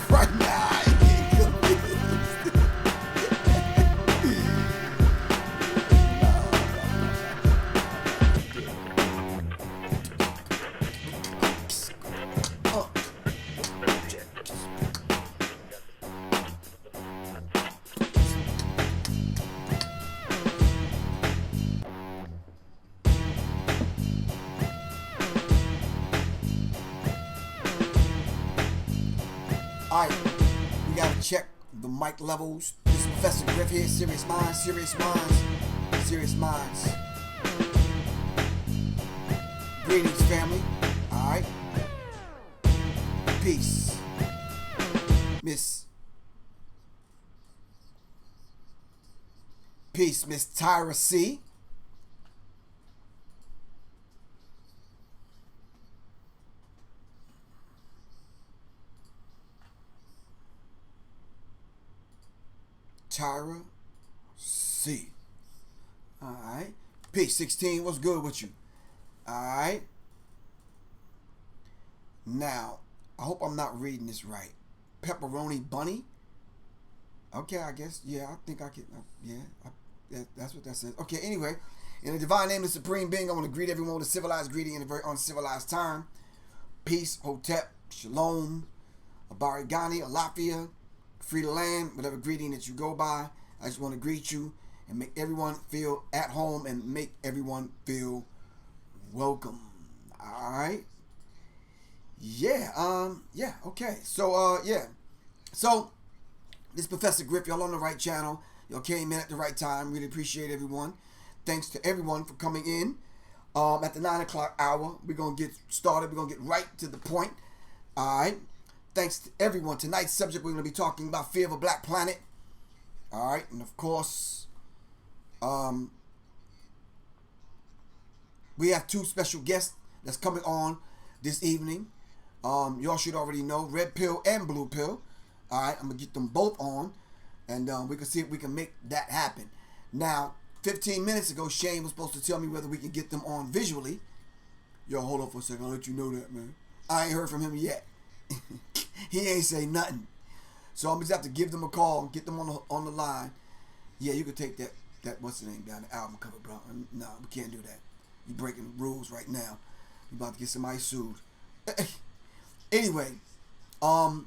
right now. Alright, we gotta check the mic levels. This is Professor Griff here, Sirius Mindz, Sirius Mindz, Sirius Mindz. Greetings, family. Alright. Peace. Miss Tyra C. Tyra C. Alright. Peace 16. What's good with you? Alright. Now, I hope I'm not reading this right. Pepperoni Bunny. Okay, I guess. Yeah, I think I can. That's what that says. Okay, anyway. In the divine name of the Supreme Being, I want to greet everyone with a civilized greeting in a very uncivilized time. Peace, Hotep, Shalom, Abarigani, Alafia, free to land, whatever greeting that you go by. I just want to greet you and make everyone feel at home and make everyone feel welcome. Alright. Yeah, okay. So this is Professor Griff. Y'all on the right channel. Y'all came in at the right time. Really appreciate everyone. Thanks to everyone for coming in. At the 9 o'clock hour, we're gonna get started. We're gonna get right to the point. Alright. Thanks to everyone. Tonight's subject, we're going to be talking about fear of a black planet. All right. And, of course, we have two special guests that's coming on this evening. Y'all should already know, red pill and blue pill. All right. I'm going to get them both on, and we can see if we can make that happen. Now, 15 minutes ago, Shane was supposed to tell me whether we can get them on visually. Yo, hold on for a second. I'll let you know that, man. I ain't heard from him yet. He ain't say nothing, so I'm just have to give them a call and get them on the line. Yeah, you can take that what's the name down the album cover, bro. No, we can't do that. You breaking the rules right now. You about to get somebody sued. Anyway, so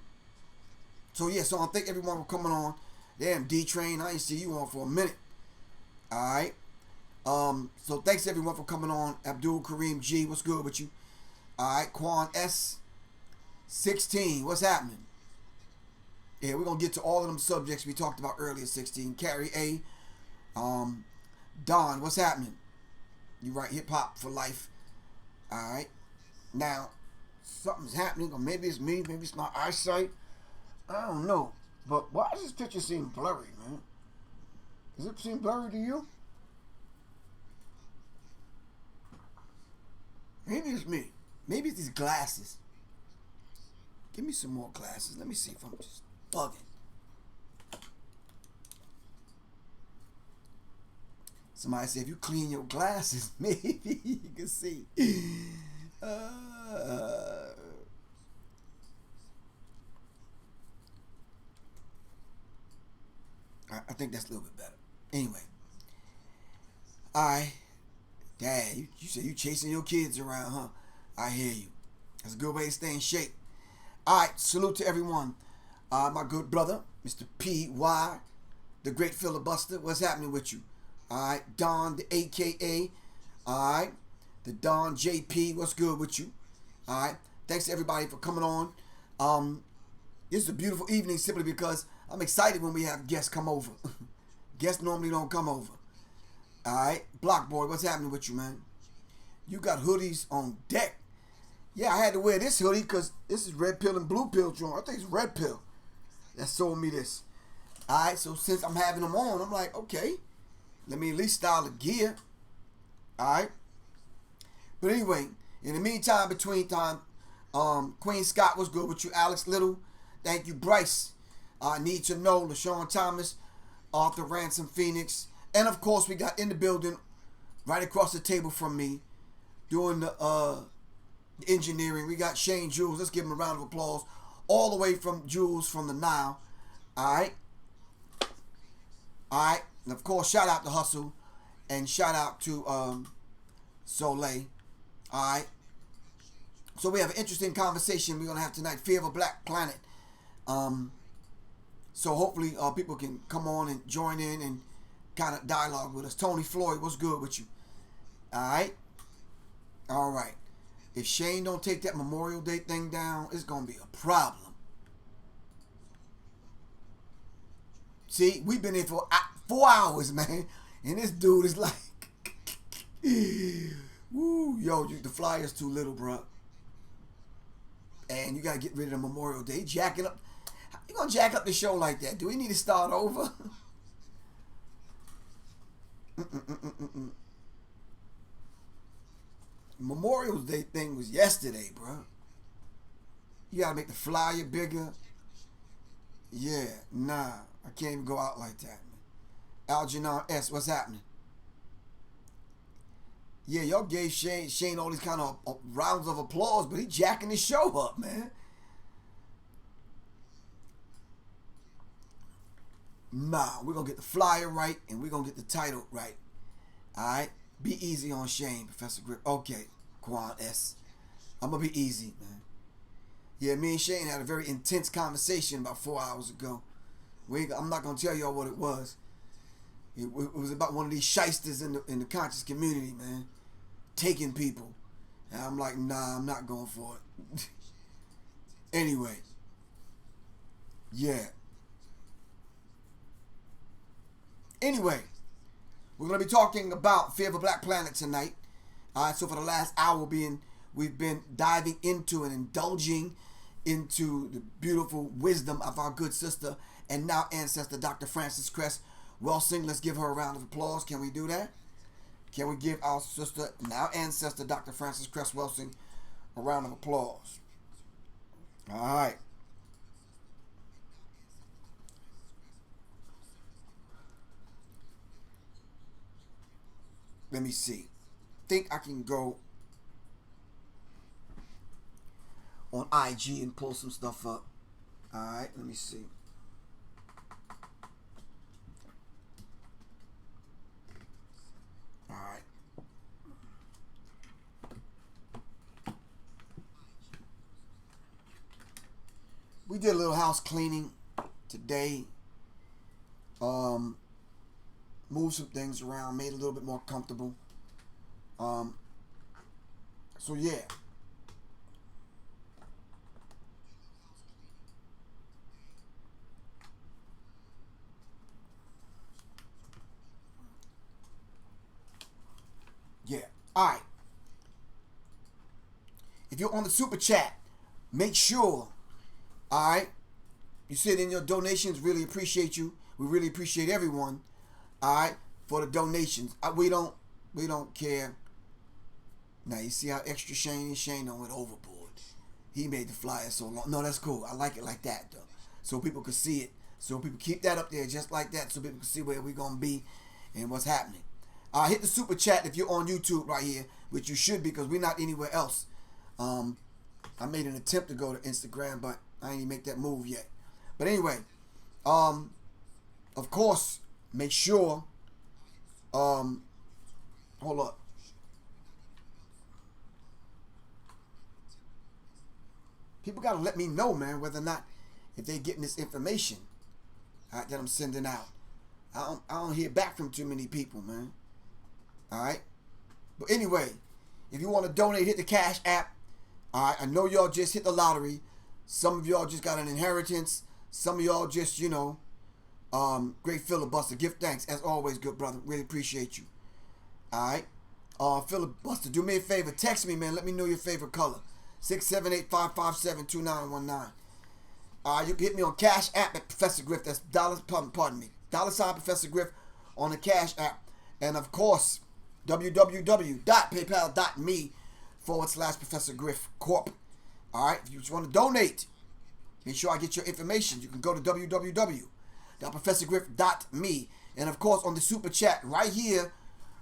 I thank everyone for coming on. Damn, D-Train, I ain't see you on for a minute. All right. So thanks everyone for coming on. Abdul Kareem G, what's good with you? All right, Quan S. 16, what's happening? Yeah, we're gonna get to all of them subjects we talked about earlier. 16, Carrie A. Don, what's happening? You right, hip hop for life. All right. Now, something's happening, or maybe it's me, maybe it's my eyesight. I don't know. But why does this picture seem blurry, man? Does it seem blurry to you? Maybe it's me. Maybe it's these glasses. Give me some more glasses. Let me see if I'm just bugging. Somebody said if you clean your glasses, maybe you can see. I think that's a little bit better. Anyway. Alright. Dad, you said you chasing your kids around, huh? I hear you. That's a good way to stay in shape. Alright, salute to everyone. My good brother, Mr. P.Y., the great filibuster. What's happening with you? Alright, Don, the AKA. Alright, the Don JP. What's good with you? Alright, thanks to everybody for coming on. This is a beautiful evening simply because I'm excited when we have guests come over. Guests normally don't come over. Alright, Block Boy, what's happening with you, man? You got hoodies on deck. Yeah, I had to wear this hoodie because this is red pill and blue pill joint. I think it's red pill that sold me this. Alright, so since I'm having them on, I'm like, okay, let me at least style the gear. Alright. But anyway, in the meantime, between time, Queen Scott, what's good with you? Alex Little, thank you. Bryce, Need to Know, LaShawn Thomas, Arthur Ransom Phoenix, and of course we got in the building right across the table from me doing the engineering. We got Shane Jules. Let's give him a round of applause. all the way from Jules from the Nile. Alright. Alright. And of course, shout out to Hustle. And shout out to Soleil. Alright. So we have an interesting conversation we're going to have tonight. Fear of a Black Planet. So hopefully people can come on and join in and kind of dialogue with us. Tony Floyd, what's good with you? Alright? Alright. If Shane don't take that Memorial Day thing down, it's going to be a problem. See, we've been here for 4 hours, man. And this dude is like, woo, yo, the flyer's too little, bro. And you got to get rid of the Memorial Day. Jacking up. How you going to jack up the show like that? Do we need to start over? Memorial Day thing was yesterday, bro. You got to make the flyer bigger. Yeah, nah. I can't even go out like that, man. Algernon S., what's happening? Yeah, y'all gave Shane all these kind of rounds of applause, but he jacking his show up, man. Nah, we're going to get the flyer right, and we're going to get the title right. All right? Be easy on Shane, Professor Griff. Okay, Quan S. I'm going to be easy, man. Yeah, me and Shane had a very intense conversation about 4 hours ago. I'm not going to tell y'all what it was. It was about one of these shysters in the conscious community, man. Taking people. And I'm like, nah, I'm not going for it. Anyway. Yeah. Anyway. We're going to be talking about Fear of a Black Planet tonight. Alright, so for the last hour we've been diving into and indulging into the beautiful wisdom of our good sister and now ancestor, Dr. Frances Cress Welsing. Let's give her a round of applause. Can we do that? Can we give our sister, now ancestor, Dr. Frances Cress Welsing, a round of applause? All right. Let me see. Think I can go on IG and pull some stuff up. All right, let me see. All right. We did a little house cleaning today. Moved some things around, made it a little bit more comfortable. So yeah. Yeah. All right. If you're on the super chat, make sure, all right, you send in your donations. Really appreciate you. We really appreciate everyone, all right, for the donations. We don't care. Now you see how extra Shane on went overboard. He made the flyer so long. No, that's cool. I like it like that though, so people can see it. So people keep that up there just like that, so people can see where we're gonna be and what's happening. Hit the super chat if you're on YouTube right here, which you should be because we're not anywhere else. I made an attempt to go to Instagram, but I ain't even make that move yet. But anyway, of course, make sure, hold up. People got to let me know, man, whether or not, if they're getting this information that I'm sending out. I don't hear back from too many people, man. All right. But anyway, if you want to donate, hit the Cash App. All right. I know y'all just hit the lottery. Some of y'all just got an inheritance. Some of y'all just, great filibuster. Give thanks. As always, good brother. Really appreciate you. All right. Filibuster, do me a favor. Text me, man. Let me know your favorite color. 678-557-2919. You can hit me on Cash App at Professor Griff. That's $, Professor Griff on the Cash App. And of course, www.paypal.me/Professor Griff Corp. All right. If you just want to donate, make sure I get your information. You can go to www.ProfessorGriff.me. And of course, on the super chat right here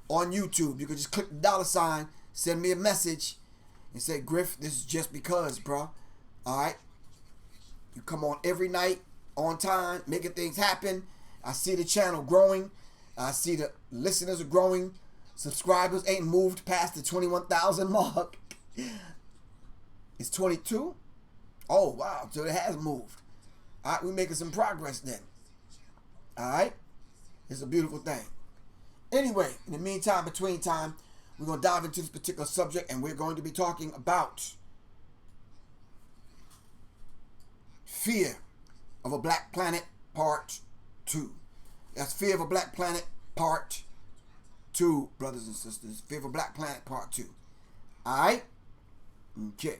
on YouTube, you can just click the $, send me a message, and say, Griff, this is just because, bro. All right. You come on every night, on time, making things happen. I see the channel growing. I see the listeners are growing. Subscribers ain't moved past the 21,000 mark. It's 22. Oh, wow. So it has moved. All right, we're making some progress then. All right? It's a beautiful thing. Anyway, in the meantime, between time, we're going to dive into this particular subject, and we're going to be talking about Fear of a Black Planet Part 2. That's Fear of a Black Planet Part 2, brothers and sisters. Fear of a Black Planet Part 2. All right? Okay.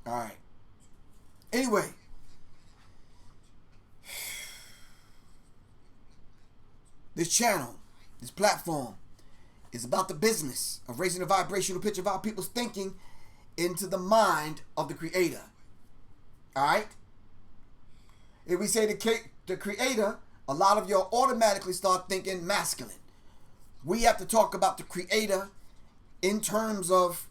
All right. Anyway. This channel, this platform, is about the business of raising the vibrational pitch of our people's thinking into the mind of the Creator. All right? If we say the Creator, a lot of y'all automatically start thinking masculine. We have to talk about the Creator in terms of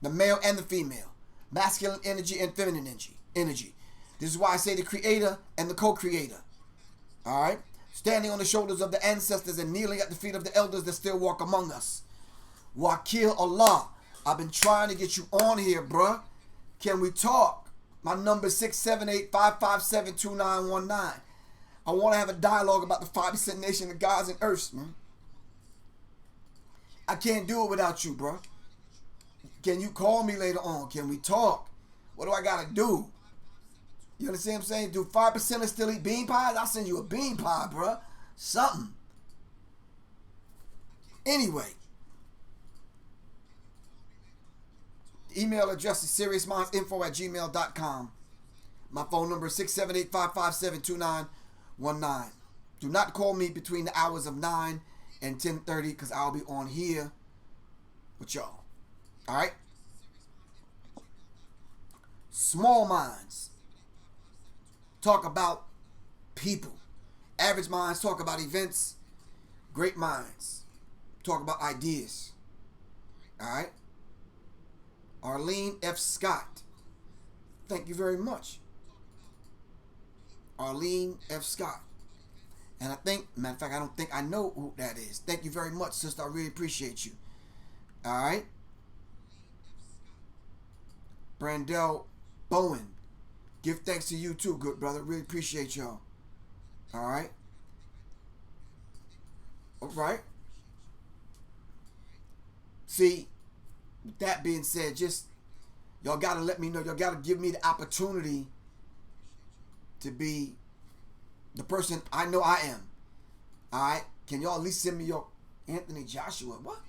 the male and the female, masculine energy and feminine energy. This is why I say the Creator and the co-creator. All right? Standing on the shoulders of the ancestors and kneeling at the feet of the elders that still walk among us. Wakil Allah. I've been trying to get you on here, bruh. Can we talk? My number is 678-557-2919. I want to have a dialogue about the 5% nation of gods and earths, man. I can't do it without you, bruh. Can you call me later on? Can we talk? What do I got to do? You understand what I'm saying? Do 5%ers still eat bean pies? I'll send you a bean pie, bruh. Something. Anyway. The email address is SiriusMindz@gmail.com. My phone number is 678-557-2919. Do not call me between the hours of 9 and 10:30 because I'll be on here with y'all. All right? Small minds talk about people. Average minds talk about events. Great minds talk about ideas. All right? Arlene F. Scott. Thank you very much. Arlene F. Scott. And I think, matter of fact, I don't think I know who that is. Thank you very much, sister. I really appreciate you. All right? Brandell Bowen. Give thanks to you too, good brother. Really appreciate y'all. All right? All right? See, with that being said, just y'all got to let me know. Y'all got to give me the opportunity to be the person I know I am. All right? Can y'all at least send me your Anthony Joshua? What?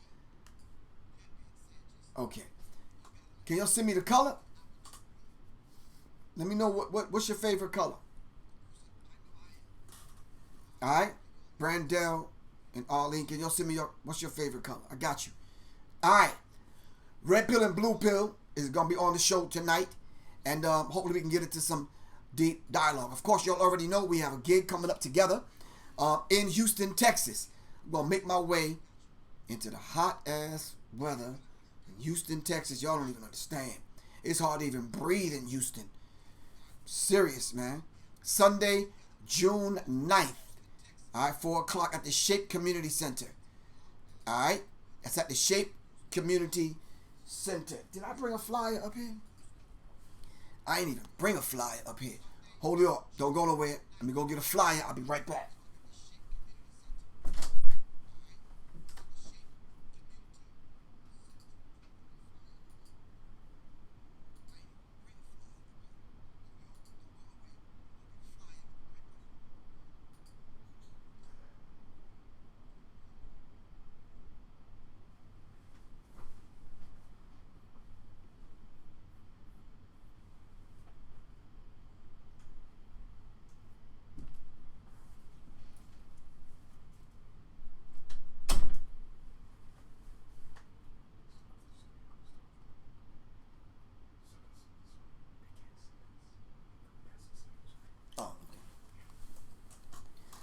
Okay. Can y'all send me the color? Let me know what's your favorite color. All right? Brandell and Arlene, can y'all send me what's your favorite color? I got you. All right. Red Pill and Blue Pill is going to be on the show tonight. And hopefully we can get into some deep dialogue. Of course, y'all already know we have a gig coming up together in Houston, Texas. I'm going to make my way into the hot-ass weather in Houston, Texas. Y'all don't even understand. It's hard to even breathe in Houston. Serious, man. Sunday, June 9th. All right, 4 o'clock at the Shape Community Center. All right? That's at the Shape Community Center. Did I bring a flyer up here? I ain't even bring a flyer up here. Hold it up. Don't go nowhere. Let me go get a flyer. I'll be right back.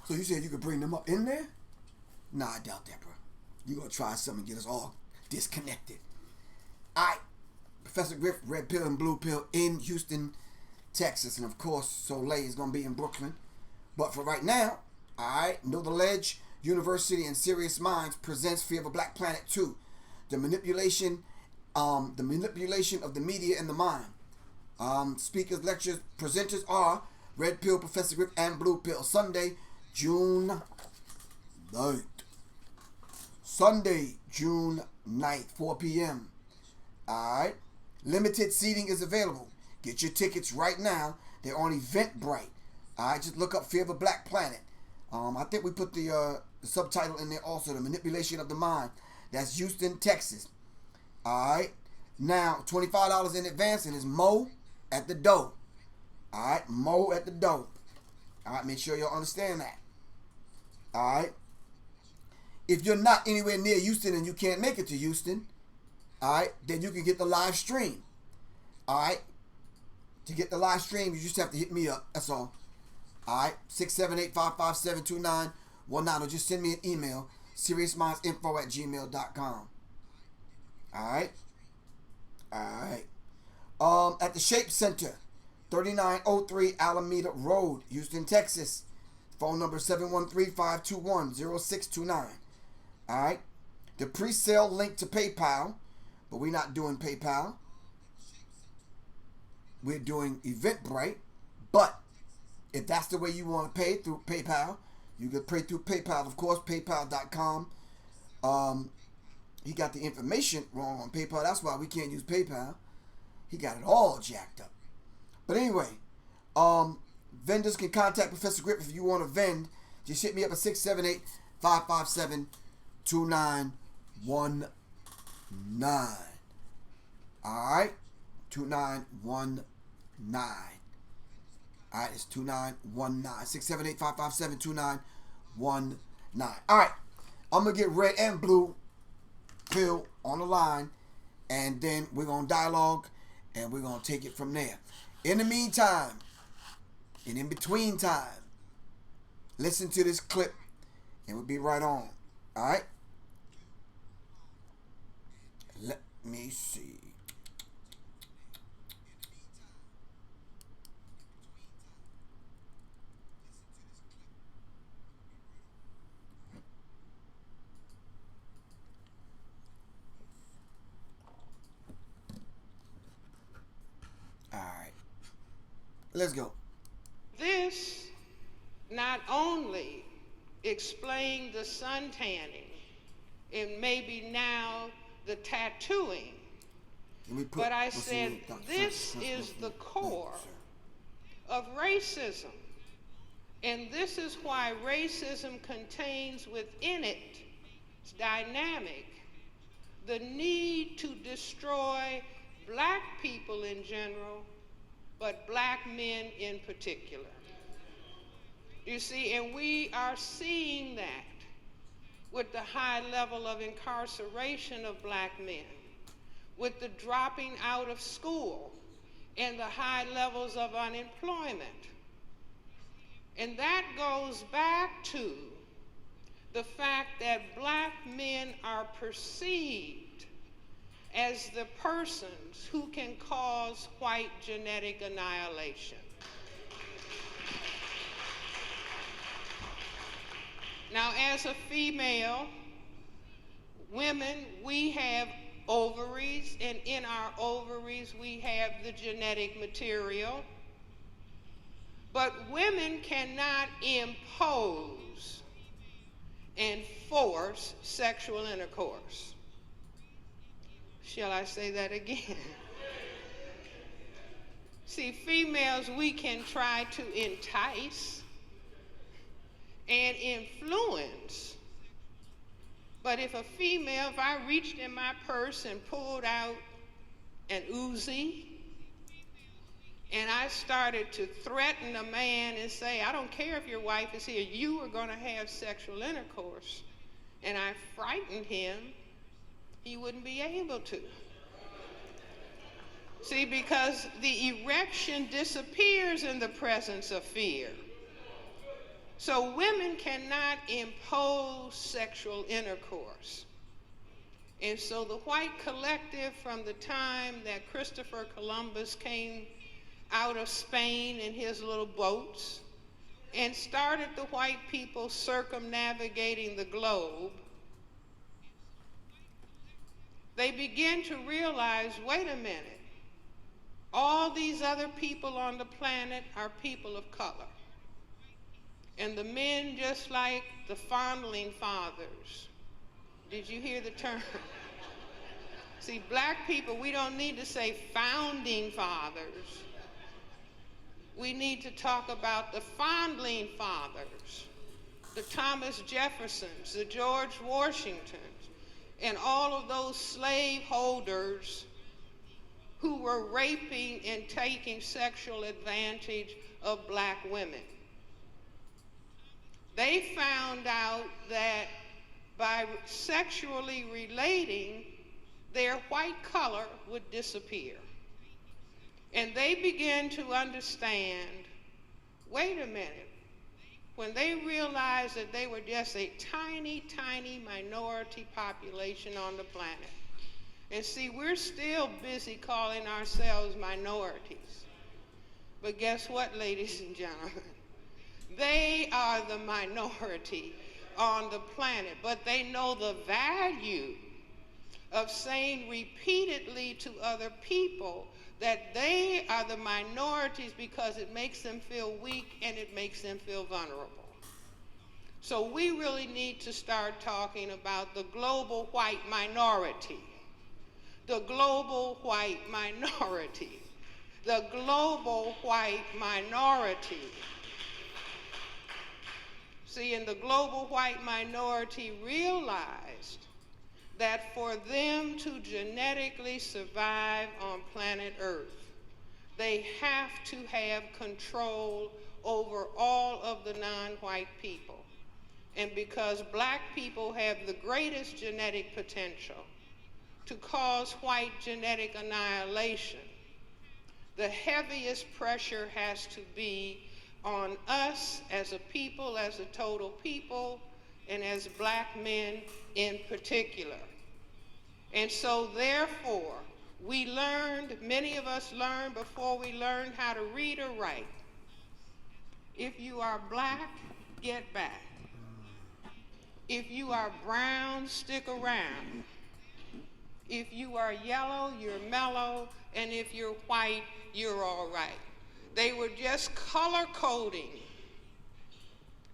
So you said you could bring them up in there? Nah, I doubt that, bro. You gonna try something and get us all disconnected. Alright. Professor Griff, Red Pill and Blue Pill in Houston, Texas. And of course, Soleil is going to be in Brooklyn. But for right now, alright, Know the Ledge University and Sirius Mindz presents Fear of a Black Planet 2. The manipulation of the media and the mind. Speakers, lectures, presenters are Red Pill, Professor Griff, and Blue Pill. Sunday, June 9th. Sunday, June 9th, 4 p.m. Alright. Limited seating is available. Get your tickets right now. They're on Eventbrite. Alright, just look up Fear of a Black Planet. I think we put the subtitle in there also, The Manipulation of the Mind. That's Houston, Texas. Alright. Now, $25 in advance, and it's Mo at the door. Alright, Mo at the door. Alright, make sure y'all understand that. Alright. If you're not anywhere near Houston and you can't make it to Houston, alright, then you can get the live stream. Alright. To get the live stream, you just have to hit me up. That's all. Alright. 678-557-2919. Or just send me an email. SeriousMindsInfo@gmail.com. Alright. Alright. At the Shape Center, 3903 Alameda Road, Houston, Texas. Phone number 713-521-0629. Alright. The pre-sale link to PayPal, but we're not doing PayPal. We're doing Eventbrite. But if that's the way you want to pay, through PayPal, you can pay through PayPal, of course, paypal.com. He got the information wrong on PayPal. That's why we can't use PayPal. He got it all jacked up. But anyway, vendors can contact Professor Griff if you want to vend. Just hit me up at 678-557-2919. Alright? 2919. Alright, it's 2919. 678-557-2919. Alright. I'm going to get Red and Blue Pill on the line, and then we're going to dialogue, and we're going to take it from there. In the meantime, and in between time, listen to this clip, and we'll be right on. Alright? Let me see. Alright. Let's go. This not only explained the sun tanning and maybe now the tattooing, but I said this is the core of racism. And this is why racism contains within it, its dynamic, the need to destroy black people in general, but black men in particular. You see, and we are seeing that with the high level of incarceration of black men, with the dropping out of school, and the high levels of unemployment. And that goes back to the fact that black men are perceived as the persons who can cause white genetic annihilation. Now, as a female, women, we have ovaries, and in our ovaries we have the genetic material. But women cannot impose and force sexual intercourse. Shall I say that again? See, females, we can try to entice and influence. But if a female, if I reached in my purse and pulled out an Uzi, and I started to threaten a man and say, I don't care if your wife is here, you are going to have sexual intercourse, and I frightened him, he wouldn't be able to. See, because the erection disappears in the presence of fear. So women cannot impose sexual intercourse. And so the white collective, from the time that Christopher Columbus came out of Spain in his little boats and started the white people circumnavigating the globe, they began to realize, wait a minute, all these other people on the planet are people of color. And the men, just like the fondling fathers. Did you hear the term? See, black people, we don't need to say founding fathers. We need to talk about the fondling fathers, the Thomas Jeffersons, the George Washingtons, and all of those slave holders who were raping and taking sexual advantage of black women. They found out that by sexually relating, their white color would disappear. And they began to understand, wait a minute, when they realized that they were just a tiny, tiny minority population on the planet. And see, we're still busy calling ourselves minorities. But guess what, ladies and gentlemen? They are the minority on the planet, but they know the value of saying repeatedly to other people that they are the minorities because it makes them feel weak and it makes them feel vulnerable. So we really need to start talking about the global white minority. The global white minority. The global white minority. See, and the global white minority realized that for them to genetically survive on planet Earth, they have to have control over all of the non-white people. And because black people have the greatest genetic potential to cause white genetic annihilation, the heaviest pressure has to be on us as a people, as a total people, and as black men in particular. And so therefore, we learned, many of us learned before we learned how to read or write. If you are black, get back. If you are brown, stick around. If you are yellow, you're mellow, and if you're white, you're all right. They were just color coding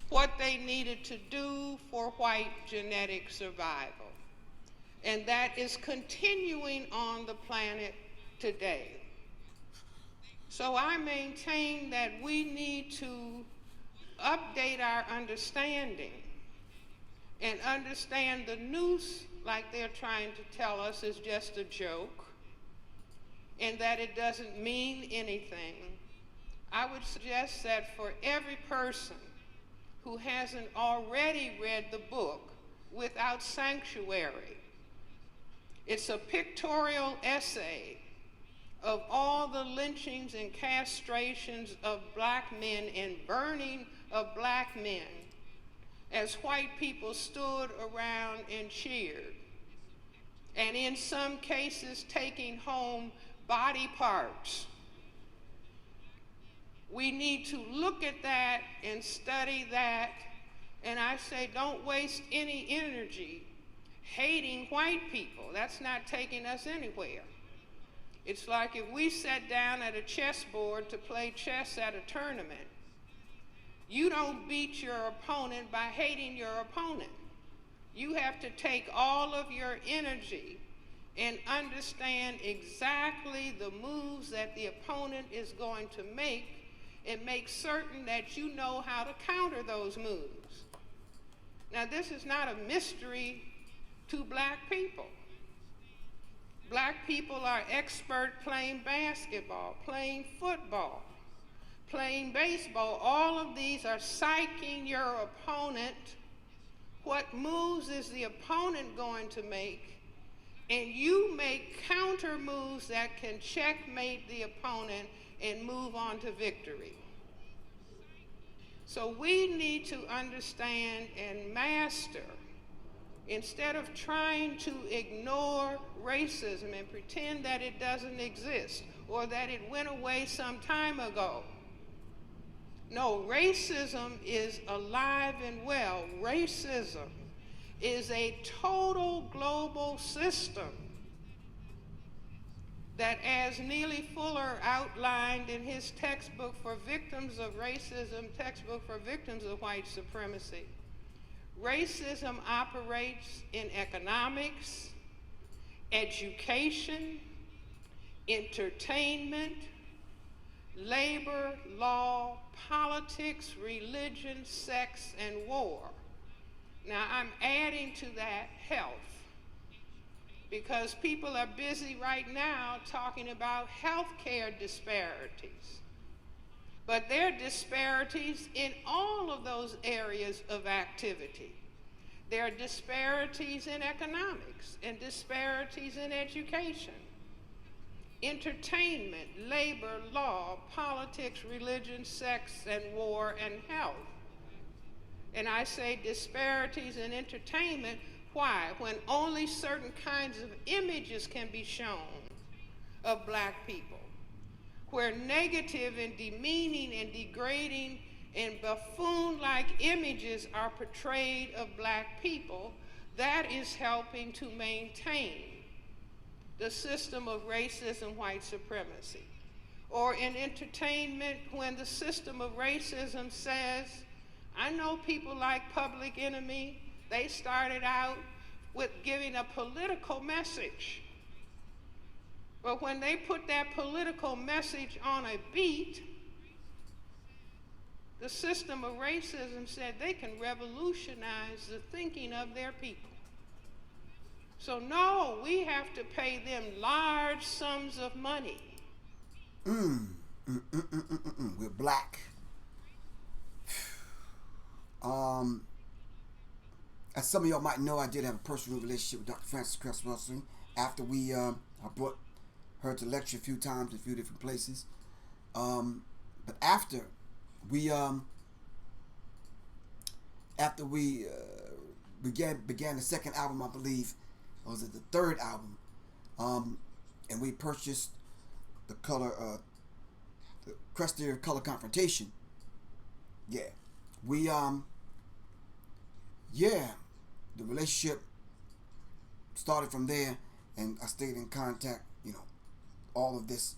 what they needed to do for white genetic survival. And that is continuing on the planet today. So I maintain that we need to update our understanding and understand the noose, like they're trying to tell us, is just a joke, and that it doesn't mean anything. I would suggest that for every person who hasn't already read the book Without Sanctuary, it's a pictorial essay of all the lynchings and castrations of black men and burning of black men as white people stood around and cheered, and in some cases taking home body parts. We need to look at that and study that, and I say don't waste any energy hating white people. That's not taking us anywhere. It's like if we sat down at a chessboard to play chess at a tournament. You don't beat your opponent by hating your opponent. You have to take all of your energy and understand exactly the moves that the opponent is going to make and make certain that you know how to counter those moves. Now, this is not a mystery to black people. Black people are expert playing basketball, playing football, playing baseball. All of these are psyching your opponent. What moves is the opponent going to make? And you make counter moves that can checkmate the opponent and move on to victory. So we need to understand and master Instead of trying to ignore racism and pretend that it doesn't exist or that it went away some time ago. No, racism is alive and well. Racism is a total global system that, as Neely Fuller outlined in his textbook for victims of racism, textbook for victims of white supremacy, racism operates in economics, education, entertainment, labor, law, politics, religion, sex, and war. Now, I'm adding to that health, because people are busy right now talking about healthcare disparities. But there are disparities in all of those areas of activity. There are disparities in economics and disparities in education, entertainment, labor, law, politics, religion, sex, and war, and health. And I say disparities in entertainment. Why? When only certain kinds of images can be shown of black people, where negative and demeaning and degrading and buffoon-like images are portrayed of black people, that is helping to maintain the system of racism, white supremacy. Or in entertainment, when the system of racism says, I know people like Public Enemy, they started out with giving a political message. But when they put that political message on a beat, the system of racism said they can revolutionize the thinking of their people. So no, we have to pay them large sums of money. We're black. As some of y'all might know, I did have a personal relationship with Dr. Frances Cress Wilson. After I brought her to lecture a few times in a few different places. But after we began the second album, I believe, or was it the third album? And we purchased the Cress Theory of Color Confrontation. Yeah. The relationship started from there, and I stayed in contact, all of this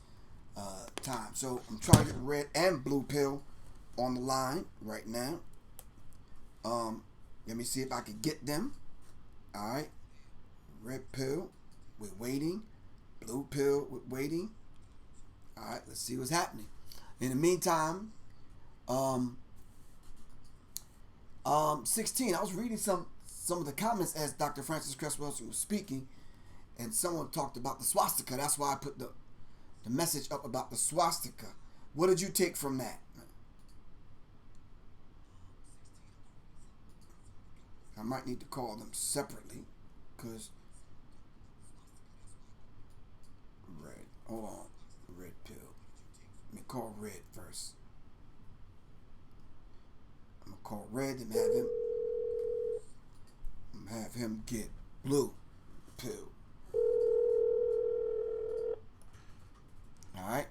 time. So I'm trying to get Red and Blue Pill on the line right now. Let me see if I can get them. All right. Red Pill, we're waiting. Blue Pill, we're waiting. All right, let's see what's happening. In the meantime, 16, I was reading some of the comments as Dr. Frances Cress Wilson was speaking, and someone talked about the swastika. That's why I put the message up about the swastika. What did you take from that? I might need to call them separately, because Red. Hold on. Red Pill. Let me call Red first. I'm gonna call Red and have him get Blue Pill. All right.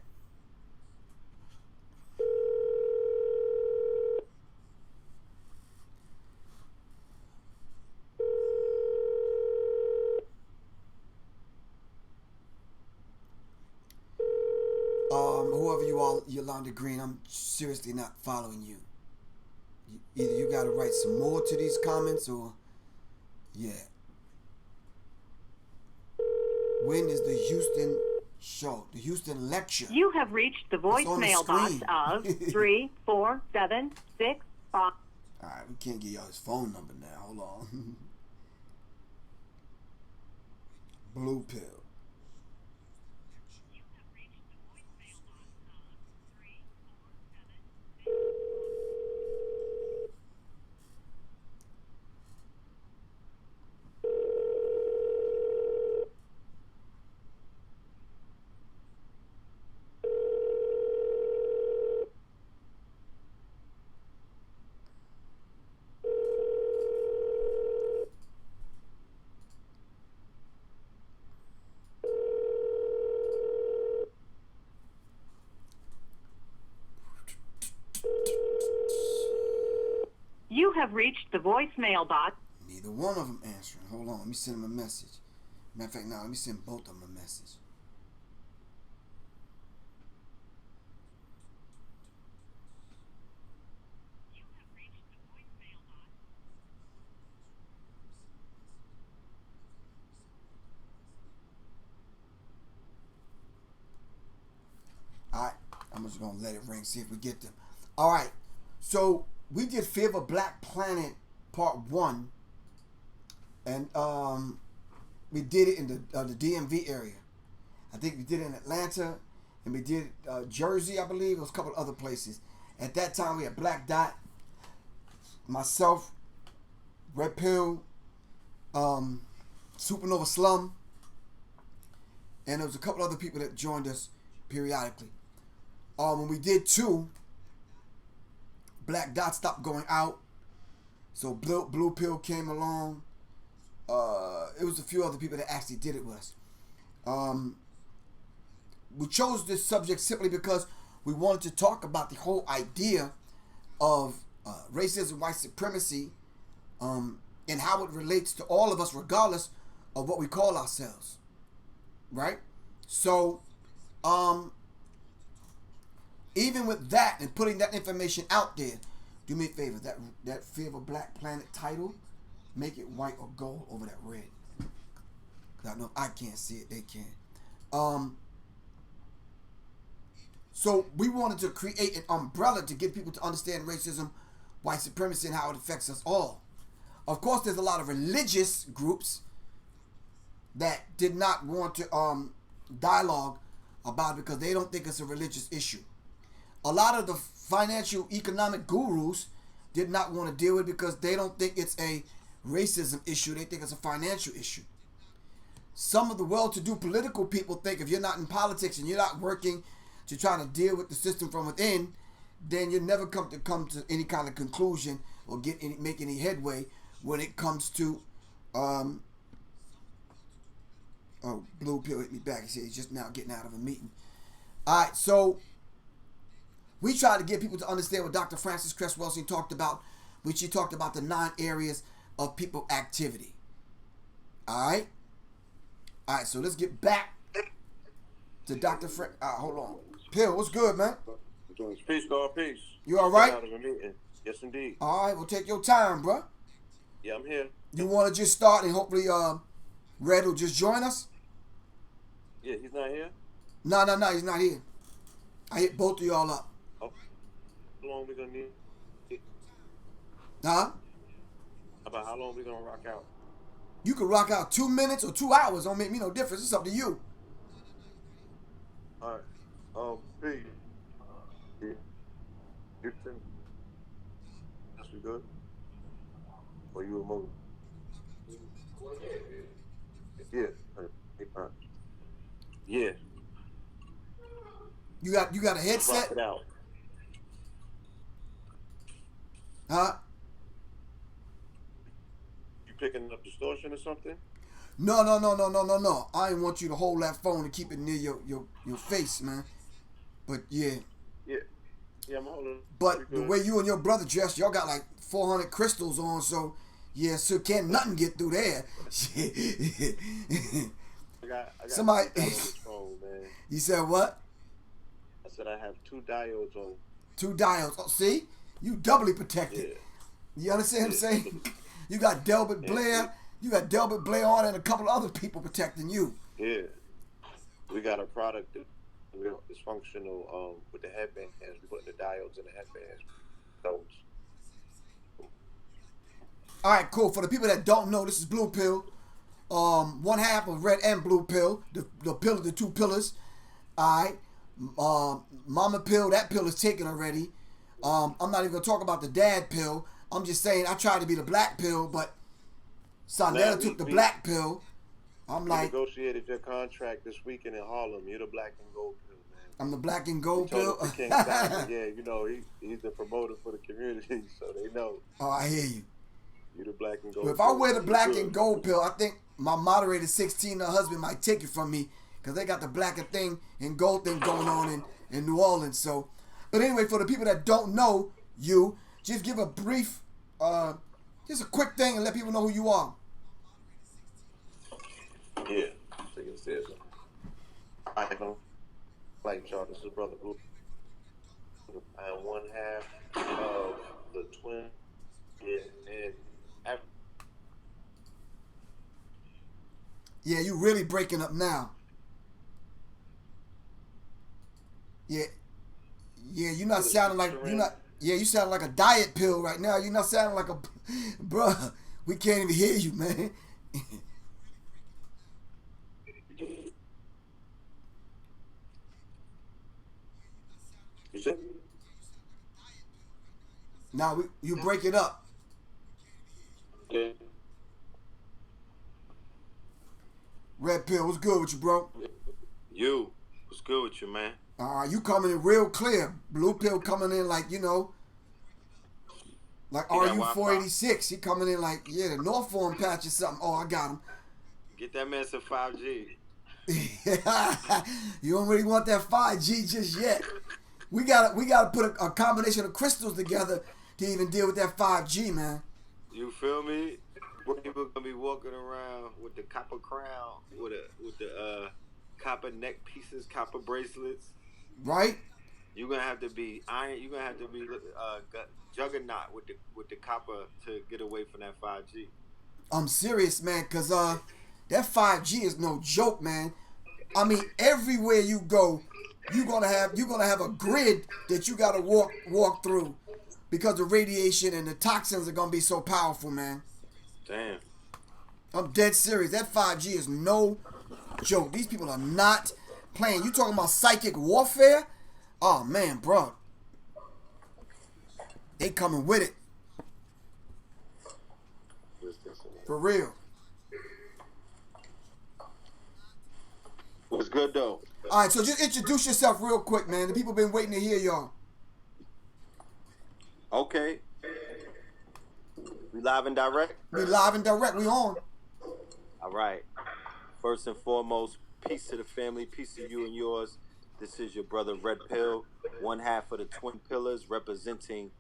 Whoever you are, Yolanda Green, I'm seriously not following you. Either you got to write some more to these comments, or yeah. When is the Houston show? The Houston lecture? You have reached the voicemail box of 3476. All right, we can't get y'all his phone number now. Hold on. Blue Pill. You have reached the voicemail box. Neither one of them answering. Hold on, let me send them a message. Matter of fact, now let me send both of them a message. Alright, I'm just gonna let it ring, see if we get them. Alright, so we did Fear of a Black Planet Part 1. And we did it in the DMV area. I think we did it in Atlanta, and we did Jersey, I believe. There was a couple other places. At that time, we had Black Dot, myself, Red Pill, Supernova Slum, and there was a couple other people that joined us periodically. When we did 2, Black Dot stopped going out, so Blue Pill came along. It was a few other people that actually did it with us. We chose this subject simply because we wanted to talk about the whole idea of racism, white supremacy, and how it relates to all of us regardless of what we call ourselves. Right? So, even with that and putting that information out there, do me a favor, that Fear of a Black Planet title, make it white or gold over that red. Because I know if I can't see it, they can. So we wanted to create an umbrella to get people to understand racism, white supremacy, and how it affects us all. Of course, there's a lot of religious groups that did not want to dialogue about it because they don't think it's a religious issue. A lot of the financial economic gurus did not want to deal with it because they don't think it's a racism issue. They think it's a financial issue. Some of the well-to-do political people think if you're not in politics and you're not working to try to deal with the system from within, then you never come to any kind of conclusion or make any headway when it comes to Blue Pill hit me back. He said he's just now getting out of a meeting. All right, so we try to get people to understand what Dr. Frances Cress Welsing talked about when she talked about the 9 areas of people activity. All right, so let's get back to Dr. Hold on. Pill, what's good, man? Peace, God, peace. You all right? Yes, indeed. All right, well, take your time, bro. Yeah, I'm here. You want to just start and hopefully Red will just join us? Yeah, he's not here? No, he's not here. I hit both of y'all up. Oh, how long we gonna need? Huh? About how long we gonna rock out? You can rock out 2 minutes or 2 hours. Don't make me no difference. It's up to you. All right. P. Houston. Yes, we good? Or you remote? Yeah. Yeah. You got a headset? Rock it out. Huh? You picking up distortion or something? No. I didn't want you to hold that phone and keep it near your face, man. But yeah. Yeah, I'm holding. But the way you and your brother dressed, y'all got like 400 crystals on, so yeah, so can't nothing get through there. I got Somebody. 2 diodes phone, man. You said what? I said I have 2 diodes on. 2 diodes. Oh, see, you doubly protected. Yeah. You understand what I'm saying? You got Delbert Blair. You got Delbert Blair on and a couple other people protecting you. Yeah. We got a product that is functional with the headbands. We put the diodes in the headbands. Those. All right, cool. For the people that don't know, this is Blue Pill. 1/2 of Red and Blue Pill. The pill of the 2 pillars. All right. Mama Pill, that pill is taken already. I'm not even going to talk about the dad pill. I'm just saying I tried to be the black pill, but Sonetta took the black pill. I'm like, negotiated your contract this weekend in Harlem. You're the black and gold pill, man. I'm the black and gold pill. Yeah, you know, he's the promoter for the community, so they know. Oh, I hear you. You're the black and gold Well, if pill. I wear the black and gold pill, I think my moderator 16, her husband, might take it from me because they got the black thing and gold thing going on in New Orleans. So, but anyway, for the people that don't know you, just give a brief just a quick thing and let people know who you are. Yeah, take it serious. I know, like y'all, this is Brother Blue. I am one half of the twin. And after. Yeah, you really breaking up now. Yeah, you're not sounding like you're not. Yeah, you sound like a diet pill right now. You're not sounding like a, bruh. We can't even hear you, man. You said? Now you break it up. Yeah. Red pill, what's good with you, bro? You, what's good with you, man? You coming in real clear. Blue pill coming in like, like RU 486. He coming in like, the North Form patch or something. Oh, I got him. Get that man some 5G. You don't really want that 5G just yet. We gotta put a combination of crystals together to even deal with that 5G, man. You feel me? People gonna be walking around with the copper crown, with the copper neck pieces, copper bracelets. Right? You're gonna have to be iron. You're gonna have to be juggernaut with the copper to get away from that 5G. I'm serious, man, cause that 5G is no joke, man. I mean, everywhere you go, you're gonna have a grid that you gotta walk through, because the radiation and the toxins are gonna be so powerful, man. Damn. I'm dead serious. That 5G is no joke. These people are not playing. You talking about psychic warfare? Oh man, bro. They coming with it. For real. What's good though? All right, so just introduce yourself real quick, man. The people been waiting to hear y'all. Okay. We live and direct? We live and direct. We on. All right. First and foremost, peace to the family, peace to you and yours. This is your brother Red Pill, one half of the Twin Pillars, representing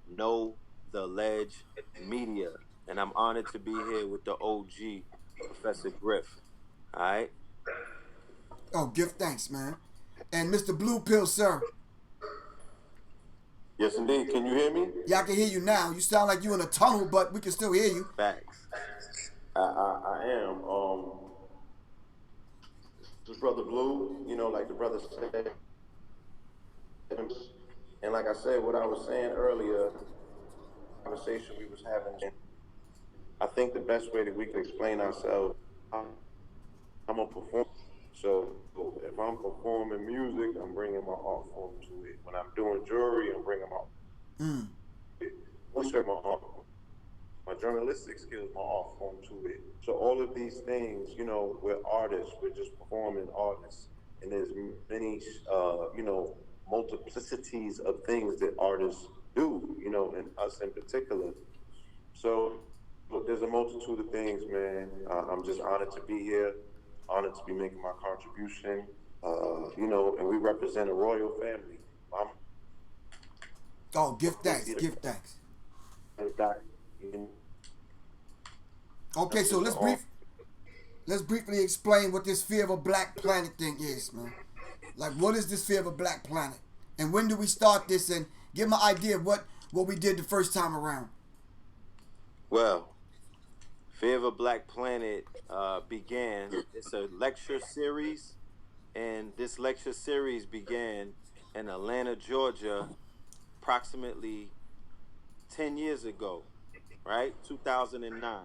Know the Ledge Media. And I'm honored to be here with the OG, Professor Griff. All right? Oh, give thanks, man. And Mr. Blue Pill, sir. Yes, indeed. Can you hear me? Yeah, I can hear you now. You sound like you in a tunnel, but we can still hear you. Facts. I am. This Brother Blue, like the brother said. And like I said, what I was saying earlier, conversation we was having, I think the best way that we can explain ourselves, I'm a performer. So if I'm performing music, I'm bringing my art form to it. When I'm doing jewelry, I'm bringing my journalistic skills, my art form to it. So all of these things, we're artists. We're just performing artists, and there's many, multiplicities of things that artists do, and us in particular. So look, there's a multitude of things, man. I'm just honored to be here. Honored to be making my contribution, and we represent a royal family. Oh, give thanks, give thanks. Okay, so let's briefly explain what this fear of a black planet thing is, man. Like, what is this fear of a black planet? And when do we start this? And give them an idea of what we did the first time around. Well, Fear of a Black Planet began. It's a lecture series, and this lecture series began in Atlanta, Georgia, approximately 10 years ago, right? 2009.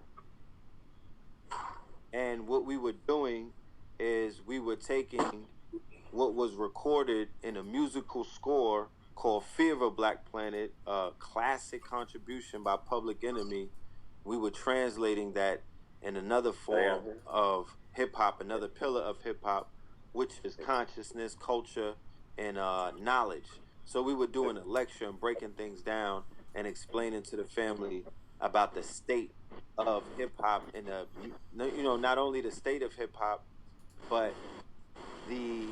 And what we were doing is we were taking what was recorded in a musical score called Fear of a Black Planet, a classic contribution by Public Enemy. We were translating that in another form of hip-hop, another pillar of hip-hop, which is consciousness, culture, and knowledge. So we were doing a lecture and breaking things down and explaining to the family about the state of hip-hop and, not only the state of hip-hop, but the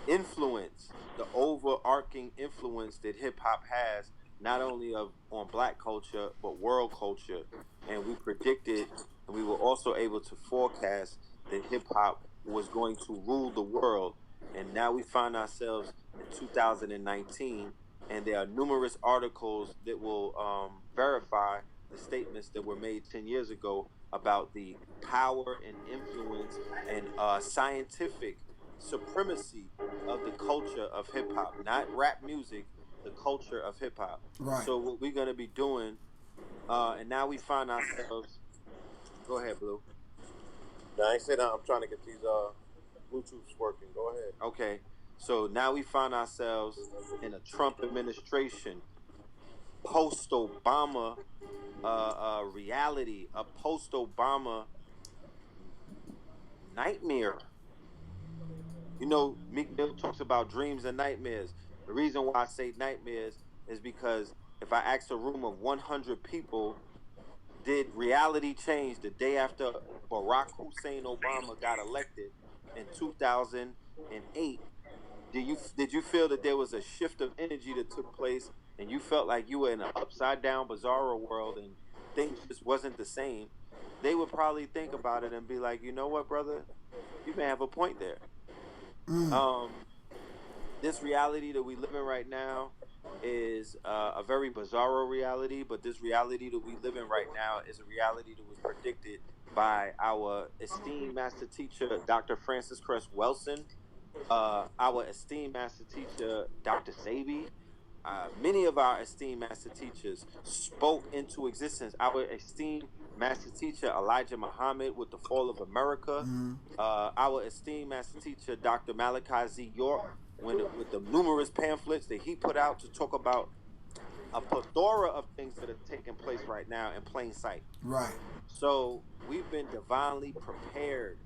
influence, the overarching influence that hip-hop has not only of on black culture but world culture, and we predicted and we were also able to forecast that hip hop was going to rule the world. And now we find ourselves in 2019, and there are numerous articles that will verify the statements that were made 10 years ago about the power and influence and scientific supremacy of the culture of hip hop, not rap music, the culture of hip hop. Right. So what we're gonna be doing, and now we find ourselves. Go ahead, Blue. Now, I ain't say that. I'm trying to get these Bluetooths working. Go ahead. Okay, so now we find ourselves in a Trump administration, post Obama reality, a post Obama nightmare. You know, Meek Mill talks about dreams and nightmares. The reason why I say nightmares is because if I ask a room of 100 people, did reality change the day after Barack Hussein Obama got elected in 2008? Did you feel that there was a shift of energy that took place, and you felt like you were in an upside down, bizarro world, and things just wasn't the same? They would probably think about it and be like, you know what, brother, you may have a point there. This reality that we live in right now is a very bizarro reality, but this reality that we live in right now is a reality that was predicted by our esteemed master teacher, Dr. Francis Cress Wilson, our esteemed master teacher, Dr. Sabi. Many of our esteemed master teachers spoke into existence. Our esteemed master teacher, Elijah Muhammad, with the fall of America. Our esteemed master teacher, Dr. Malachi Z. York, with the numerous pamphlets that he put out to talk about a plethora of things that are taking place right now in plain sight. Right. So we've been divinely prepared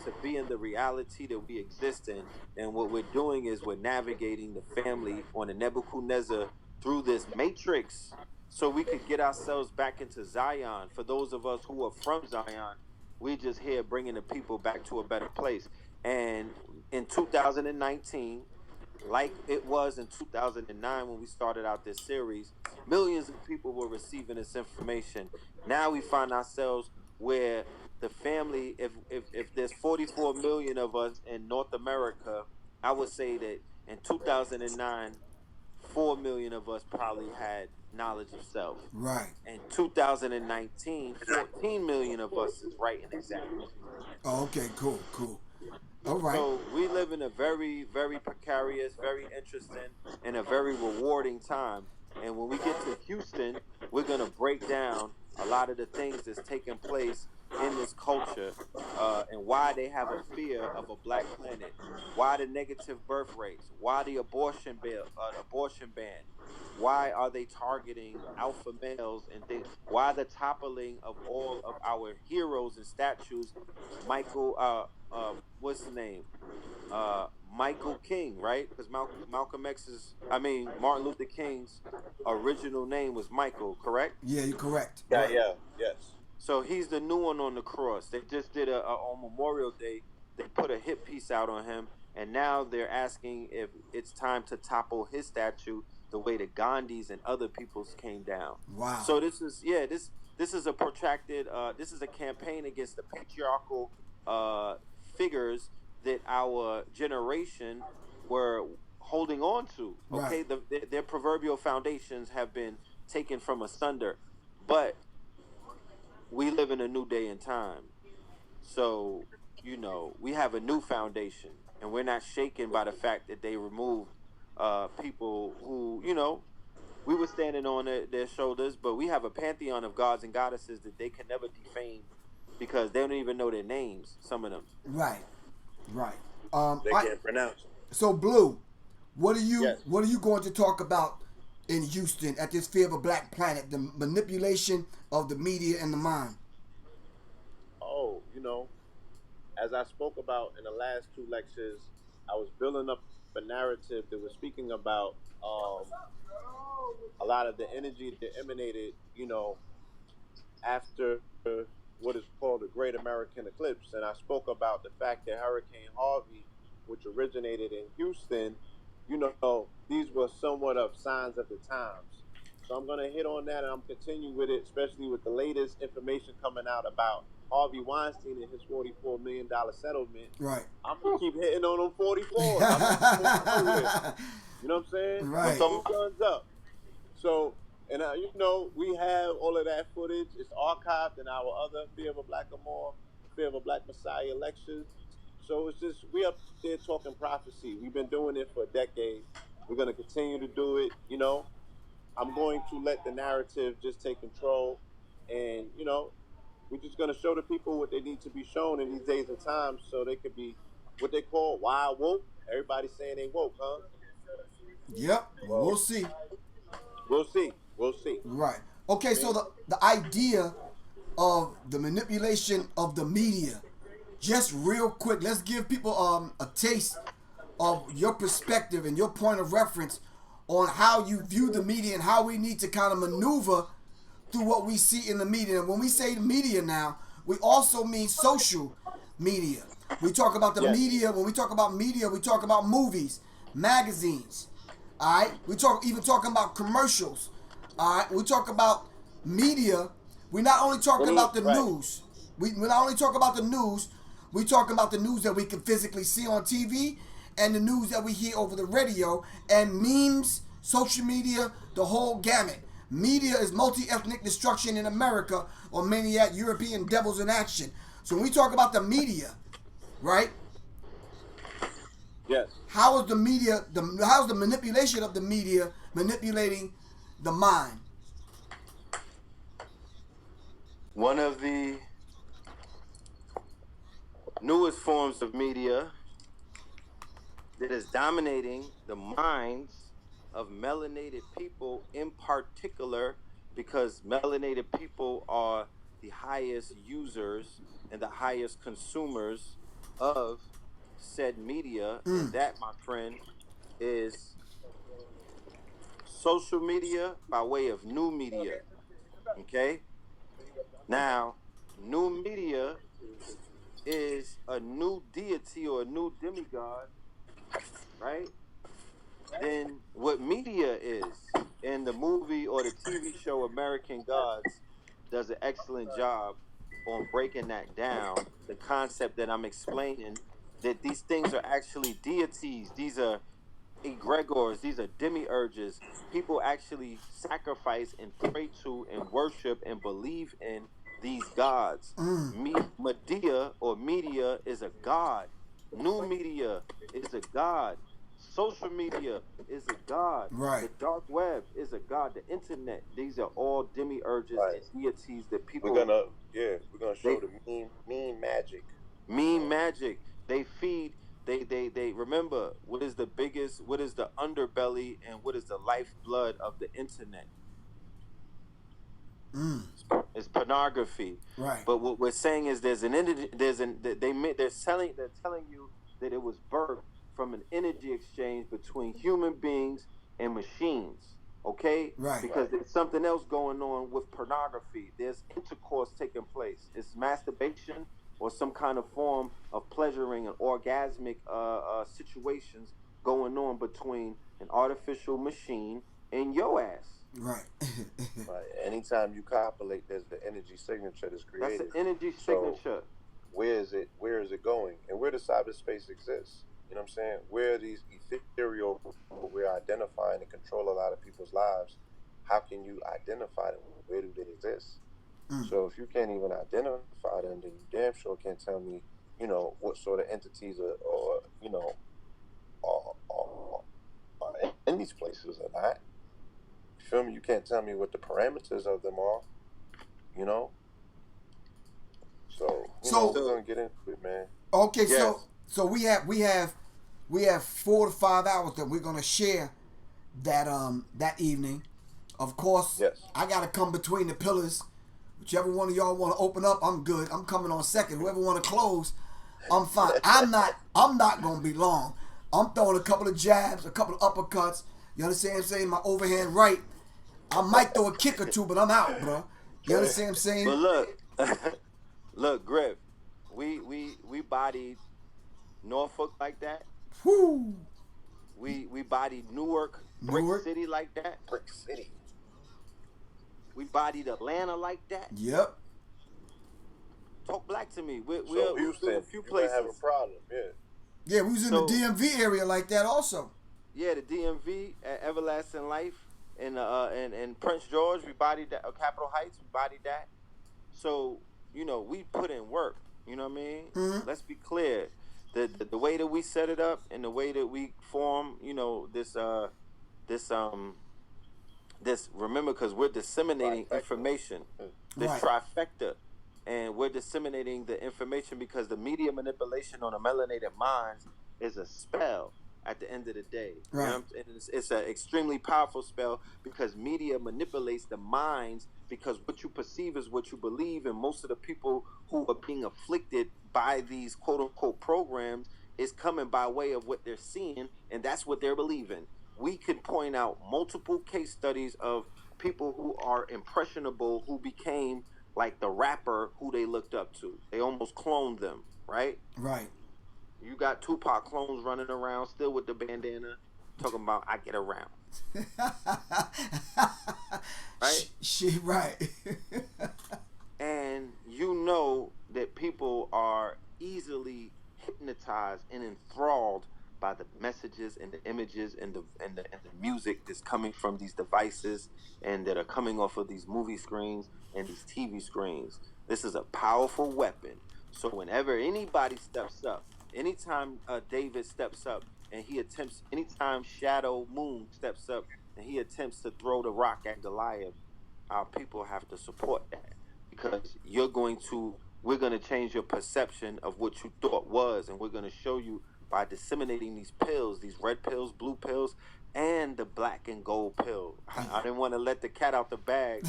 to be in the reality that we exist in. And what we're doing is we're navigating the family on a Nebuchadnezzar through this matrix so we could get ourselves back into Zion. For those of us who are from Zion, we're just here bringing the people back to a better place. And in 2019, like it was in 2009 when we started out this series, millions of people were receiving this information. Now we find ourselves where the family, if there's 44 million of us in North America, I would say that in 2009, 4 million of us probably had knowledge of self. Right. In 2019, 14 million of us is writing exams. Oh, okay, cool. All right. So we live in a very, very precarious, very interesting, and a very rewarding time. And when we get to Houston, we're gonna break down a lot of the things that's taking place in this culture, and why they have a fear of a black planet, why the negative birth rates, why the abortion ban, why are they targeting alpha males and things, why the toppling of all of our heroes and statues, Michael, what's the name? Michael King, right? Because Martin Luther King's original name was Michael, correct? Yeah, you're correct. Yeah, Right. yeah, yes. So he's the new one on the cross. They just did on Memorial Day, they put a hit piece out on him, and now they're asking if it's time to topple his statue the way the Gandhis and other people's came down. Wow. So this is a protracted, this is a campaign against the patriarchal figures that our generation were holding on to. Okay, Right. their proverbial foundations have been taken from asunder, but we live in a new day and time. So, we have a new foundation, and we're not shaken by the fact that they removed people who, we were standing on their shoulders, but we have a pantheon of gods and goddesses that they can never defame because they don't even know their names, some of them. Right. They can't pronounce. So, Blue, what are you Yes. what are you going to talk about in Houston at this Fear of a Black Planet, the manipulation of the media and the mind? Oh, as I spoke about in the last two lectures, I was building up a narrative that was speaking about a lot of the energy that emanated, after what is called the Great American Eclipse. And I spoke about the fact that Hurricane Harvey, which originated in Houston, these were somewhat of signs of the times. So I'm gonna hit on that, and I'm continuing with it, especially with the latest information coming out about Harvey Weinstein and his $44 million settlement. Right. I'm gonna keep hitting on them 44s. I'm not going nowhere. You know what I'm saying? Right. Two guns up. So, and you know, we have all of that footage. It's archived in our other Fear of a Black Amor, Fear of a Black Messiah lectures. So it's just, we up there talking prophecy. We've been doing it for a decade. We're gonna continue to do it. You know, I'm going to let the narrative just take control, and you know, we're just gonna show the people what they need to be shown in these days and times, so they could be what they call wild woke. Everybody's saying they woke, huh? Yep. Well, we'll see. We'll see. We'll see. Right. Okay. So the idea of the manipulation of the media, just real quick, let's give people a taste of your perspective and your point of reference on how you view the media and how we need to kind of maneuver through what we see in the media. And when we say media now, we also mean social media. We talk about the media. When we talk about media, we talk about movies, magazines. All right. We even talking about commercials. All right. We talk about media. We not only talk about the news. We not only talk about the news. We talk about the news that we can physically see on TV and the news that we hear over the radio and memes, social media, the whole gamut. Media is multi-ethnic destruction in America or maniac European devils in action. So when we talk about the media, right? Yes. How is the media, how's the manipulation of the media manipulating the mind? One of the newest forms of media that is dominating the minds of melanated people in particular, because melanated people are the highest users and the highest consumers of said media. And that, my friend, is social media by way of new media. Okay? Now, new media is a new deity or a new demigod, right? Then what media is, in the movie or the TV show American Gods does an excellent job on breaking that down. The concept that I'm explaining, that these things are actually deities. These are egregores. These are demiurges. People actually sacrifice and pray to and worship and believe in these gods. Media or media is a god. New media is a god. Social media is a god. Right. The dark web is a god. The internet. These are all demiurges and deities that people. We're gonna show the mean magic. Mean magic. They feed. They remember what is the underbelly and what is the lifeblood of the internet. It's pornography. Right. But what we're saying is they're telling you that it was birthed from an energy exchange between human beings and machines. Okay? Right. Because there's something else going on with pornography. There's intercourse taking place. It's masturbation or some kind of form of pleasuring and orgasmic situations going on between an artificial machine and your ass. Right. Right. Anytime you copulate, there's the energy signature that's created. That's an energy signature. Where is it going? And where does cyberspace exist? You know what I'm saying? Where are these ethereal, we're identifying and control a lot of people's lives. How can you identify them? Where do they exist? So if you can't even identify them, then you damn sure can't tell me, you know, what sort of entities or you know, are in these places or not. You feel me? You can't tell me what the parameters of them are, you know? So we're gonna get into it, man. Okay, yes. So we have 4 to 5 hours that we're gonna share that evening. Of course, yes. I gotta come between the pillars. Whichever one of y'all want to open up, I'm good. I'm coming on second. Whoever want to close, I'm fine. I'm not gonna be long. I'm throwing a couple of jabs, a couple of uppercuts. You understand what I'm saying? My overhand right. I might throw a kick or two, but I'm out, bro. You understand what I'm saying? But look, Griff, we bodied Norfolk like that. Whoo. We bodied Newark, Brick City like that. Brick City. We bodied Atlanta like that. Yep. Talk black to me. We're Houston, a few you might have a places. problem. Yeah. Yeah, we was in the DMV area like that also. Yeah, the DMV at Everlasting Life in Prince George, we bodied that. Capitol Heights, we bodied that. So we put in work. You know what I mean? Mm-hmm. Let's be clear. The way that we set it up and the way that we form, this remember, because we're disseminating information, this trifecta, and we're disseminating the information because the media manipulation on the melanated minds is a spell at the end of the day. Right. You know, and it's an extremely powerful spell because media manipulates the minds, because what you perceive is what you believe, and most of the people who are being afflicted by these quote-unquote programs is coming by way of what they're seeing, and that's what they're believing. We could point out multiple case studies of people who are impressionable who became like the rapper who they looked up to. They almost cloned them, right? Right. You got Tupac clones running around still with the bandana talking about I get around. Right? Shit, right. And you know that people are easily hypnotized and enthralled by the messages and the images and the music that's coming from these devices and that are coming off of these movie screens and these TV screens. This is a powerful weapon. So whenever anybody steps up, anytime David steps up and he attempts, anytime Shadow Moon steps up and he attempts to throw the rock at Goliath, our people have to support that, because we're going to change your perception of what you thought was, and we're going to show you by disseminating these pills, these red pills, blue pills, and the black and gold pill. I didn't want to let the cat out the bag,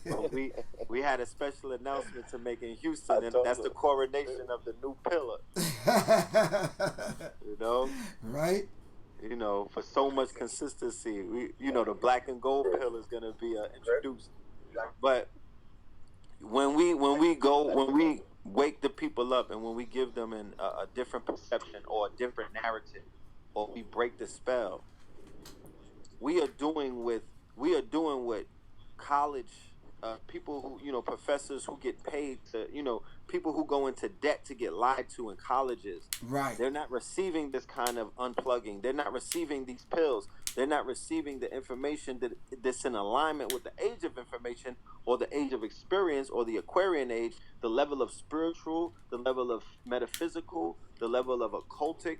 but we had a special announcement to make in Houston, and that's the coronation of the new pillar. Right? For so much consistency, the black and gold pill is going to be introduced. But when we wake the people up and when we give them a different perception or a different narrative, or we break the spell, we are doing what college people who professors who get paid to people who go into debt to get lied to in colleges. Right. They're not receiving this kind of unplugging. They're not receiving these pills. They're not receiving the information that's in alignment with the age of information or the age of experience or the Aquarian age, the level of spiritual, the level of metaphysical, the level of occultic,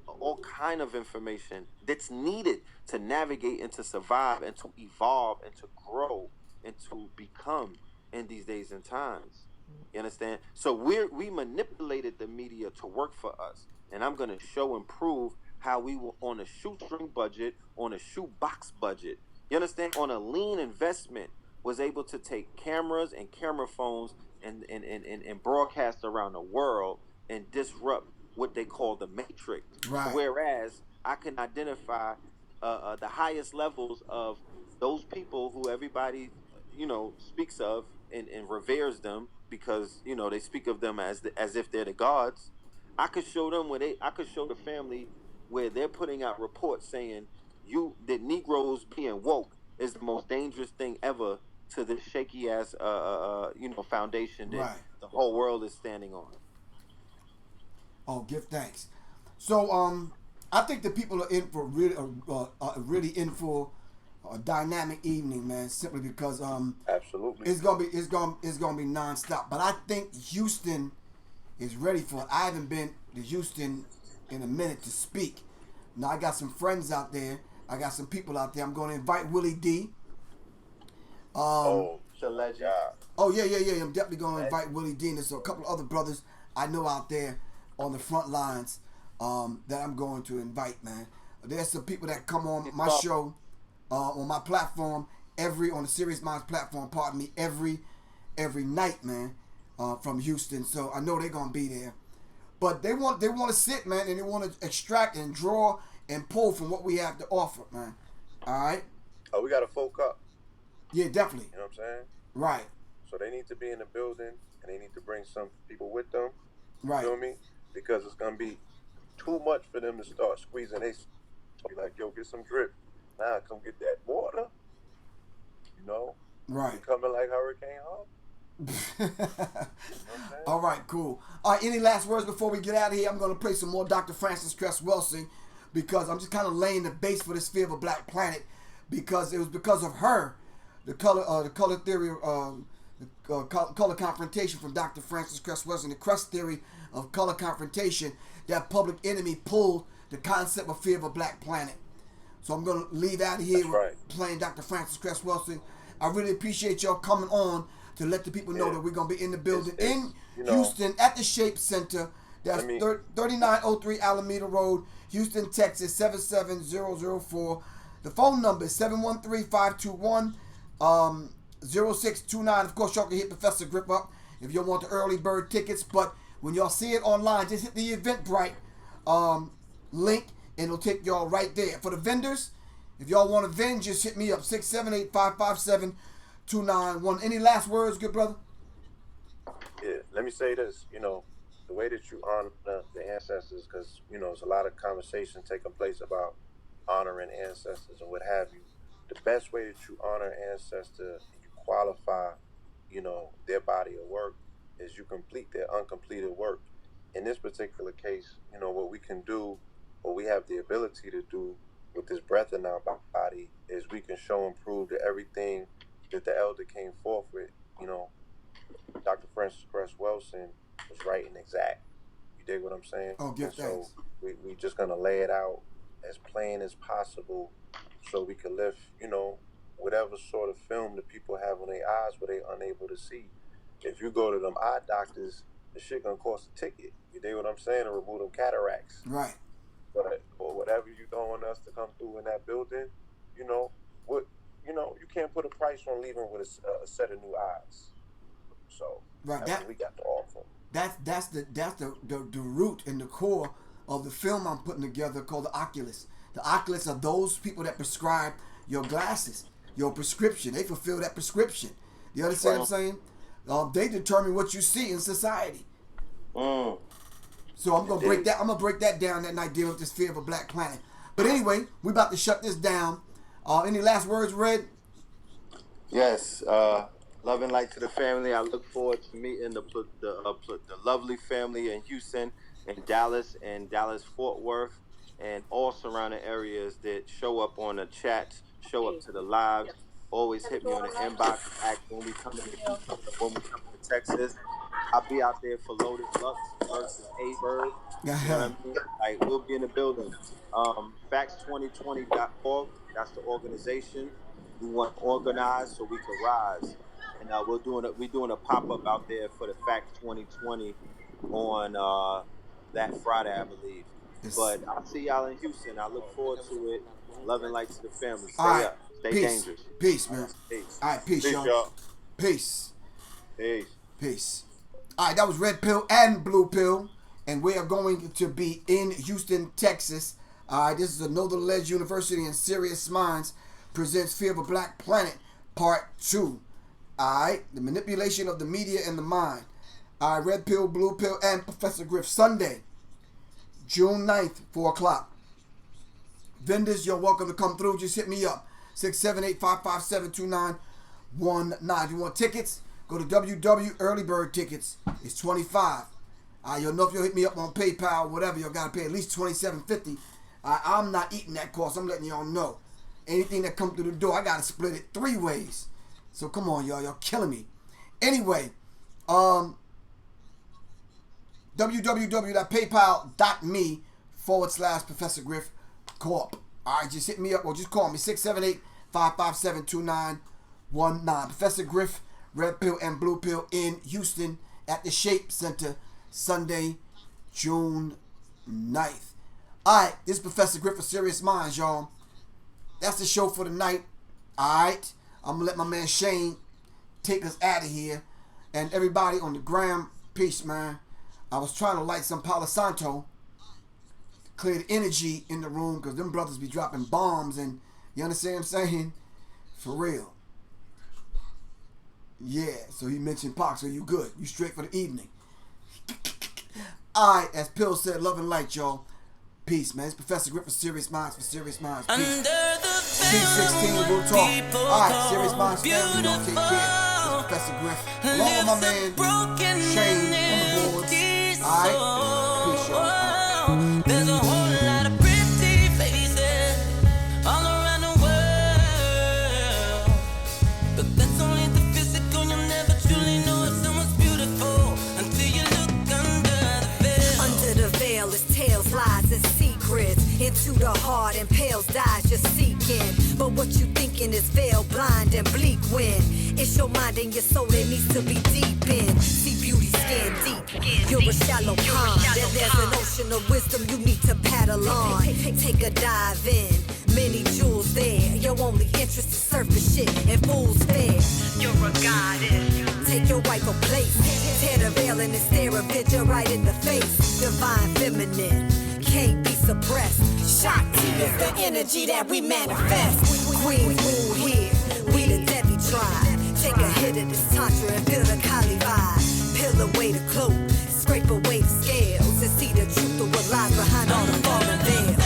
all kind of information that's needed to navigate and to survive and to evolve and to grow and to become in these days and times. You understand? So we manipulated the media to work for us. And I'm going to show and prove how we were on a shoestring budget, on a shoebox budget. You understand? On a lean investment, was able to take cameras and camera phones and broadcast around the world and disrupt what they call the matrix. Right. Whereas I can identify the highest levels of those people who everybody speaks of and reveres them, because they speak of them as if they're the gods. I could show them I could show the family where they're putting out reports saying that Negroes being woke is the most dangerous thing ever to this shaky ass foundation that the whole world is standing on. Oh, give thanks. So I think the people are in for really in for a dynamic evening, man. Simply because absolutely it's gonna be nonstop. But I think Houston is ready for it. I haven't been to Houston in a minute to speak. Now I got some friends out there. I got some people out there. I'm going to invite Willie D. It's a legend. Oh yeah. I'm definitely going to invite Willie D. And there's a couple of other brothers I know out there on the front lines that I'm going to invite, man. There's some people that come on my show, on my platform, on the Sirius Mindz platform, every night, man, from Houston. So I know they're gonna be there. But they want to sit, man, and they want to extract and draw and pull from what we have to offer, man. All right. Oh, we got to folk up. Yeah, definitely. You know what I'm saying? Right. So they need to be in the building, and they need to bring some people with them. Right. You feel me? Because it's gonna be too much for them to start squeezing. They be like, yo, get some drip. Nah, come get that water. Right. Coming like Hurricane All right, cool. All right, any last words before we get out of here? I'm going to play some more Dr. Frances Cress Welsing because I'm just kind of laying the base for this Fear of a Black Planet because it was because of her, the color theory, color confrontation from Dr. Frances Cress Welsing, the Cress theory of color confrontation, that Public Enemy pulled the concept of Fear of a Black Planet. So I'm going to leave out of here playing Dr. Frances Cress Welsing. I really appreciate y'all coming on to let the people know that we're going to be in the building in Houston at the Shape Center. That's 3903 Alameda Road, Houston, Texas, 77004. The phone number is 713-521-0629. Of course, y'all can hit Professor Griff up if you want the early bird tickets. But when y'all see it online, just hit the Eventbrite link, and it'll take y'all right there. For the vendors, if y'all want to vend, just hit me up, 678-557-291. Any last words, good brother? Yeah, let me say this. The way that you honor the ancestors, because, there's a lot of conversation taking place about honoring ancestors and what have you. The best way that you honor an ancestor and you qualify, their body of work is you complete their uncompleted work. In this particular case, what we can do, what we have the ability to do with this breath in our body is we can show and prove that everything that the elder came forth with, Dr. Frances Cress Welsing was right and exact. You dig what I'm saying? Oh, get that. So we just gonna lay it out as plain as possible so we can lift, whatever sort of film that people have on their eyes where they're unable to see. If you go to them eye doctors, the shit gonna cost a ticket. You dig what I'm saying? To remove them cataracts. Right. But or whatever you don't want us to come through in that building, you can't put a price on leaving with a set of new eyes. So right, that's what we got to offer. That's the root and the core of the film I'm putting together called the Oculus. The Oculus are those people that prescribe your glasses, your prescription. They fulfill that prescription. You understand what I'm saying? They determine what you see in society. So I'm gonna break that. I'm gonna break that down that night, dealing with this Fear of a Black Planet. But anyway, we about to shut this down. Any last words, Red? Yes. Love and light to the family. I look forward to meeting the lovely family in Houston and Dallas Fort Worth and all surrounding areas that show up on the chats, show up to the lives. Always hit me on the inbox. Ask when we come to Texas. I'll be out there for Loaded Lux versus A-Bird. You know what I mean? Like, we'll be in the building. Facts2020.org. That's the organization. We want organized so we can rise. And we're doing a pop-up out there for the Facts 2020 on that Friday, I believe. Yes. But I'll see y'all in Houston. I look forward to it. Love and light to the family. Stay up. Stay dangerous. Peace, man. Peace. All right, peace, y'all. Peace. Peace. All right, that was Red Pill and Blue Pill. And we are going to be in Houston, Texas. All right, this is a Northern-led university, and Sirius Mindz presents Fear of a Black Planet, Part 2. All right, the manipulation of the media and the mind. All right, Red Pill, Blue Pill, and Professor Griff, Sunday, June 9th, 4 o'clock. Vendors, you're welcome to come through. Just hit me up, 678-557-2919. If you want tickets, go to WW Early Bird Tickets. It's $25. You'll know if you'll hit me up on PayPal or whatever. You'll got to pay at least $27.50. I'm not eating that cost. I'm letting y'all know. Anything that comes through the door, I got to split it 3 ways. So come on, y'all. Y'all killing me. Anyway, www.paypal.me/Professor Griff Corp. All right, just hit me up or just call me, 678-557-2919. Professor Griff, Red Pill and Blue Pill in Houston at the Shape Center, Sunday, June 9th. All right, this is Professor Griff for Sirius Mindz, y'all. That's the show for tonight. All right, I'm going to let my man Shane take us out of here. And everybody on the gram, peace, man. I was trying to light some Palo Santo, clear the energy in the room, because them brothers be dropping bombs, and you understand what I'm saying? For real. Yeah, so he mentioned Pac, so you good. You straight for the evening. All right, as Pill said, love and light, y'all. Peace, man. It's Professor Griff for Sirius Mindz, Peace. Under the C16, we'll talk. Alright, Sirius Mindz family, you don't take care. This is Professor Griff, along with my man Shane on the boards. Alright, peace, y'all. There's a whole lot of pretty faces all around the world, but that's only the physical. You'll never truly know if someone's beautiful until you look under the veil. Under the veil is tales, lies, and secrets. Into the heart and pales dies just seeking. But what you thinking is veil, blind and bleak when it's your mind and your soul that needs to be deep in. See beauty skin deep. You're a shallow pond. Then there's an ocean of wisdom you need to paddle on. Take a dive in. Many jewels there. Your only interest is surface shit and fool's fare. You're a goddess. Take your rightful place. Tear the veil and stare a bitch right in the face. Divine feminine. Can't be suppressed. Shakti is the energy that we manifest. Queens rule here. We the Debbie tribe. Take a hit of this tantra and feel the Kali vibe. Peel away the cloak, scrape away the scales, and see the truth of what lies behind all the fallen veils.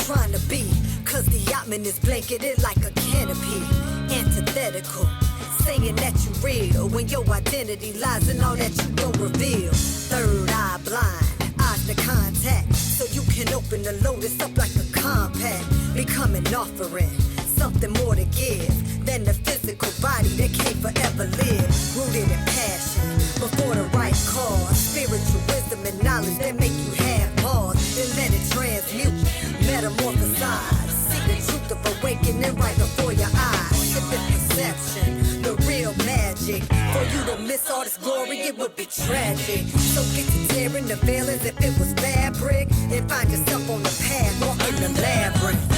Trying to be, cause the yachtman is blanketed like a canopy. Antithetical, saying that you real when your identity lies in all that you don't reveal. Third eye blind, eyes to contact, so you can open the lotus up like a compact. Become an offering, something more to give than the physical body that can't forever live. Rooted in passion, before the right cause. Spiritual wisdom and knowledge that make you have pause. Then let it transmute, metamorphosize. See the truth of awakening right before your eyes. Shift the perception, the real magic. For you to miss all this glory, it would be tragic. So get to tearing the veil as if it was fabric, and find yourself on the path, walking the labyrinth.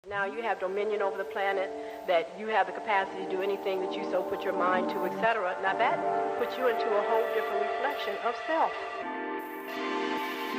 Now you have dominion over the planet, that you have the capacity to do anything that you so put your mind to, etc. Now that puts you into a whole different reflection of self.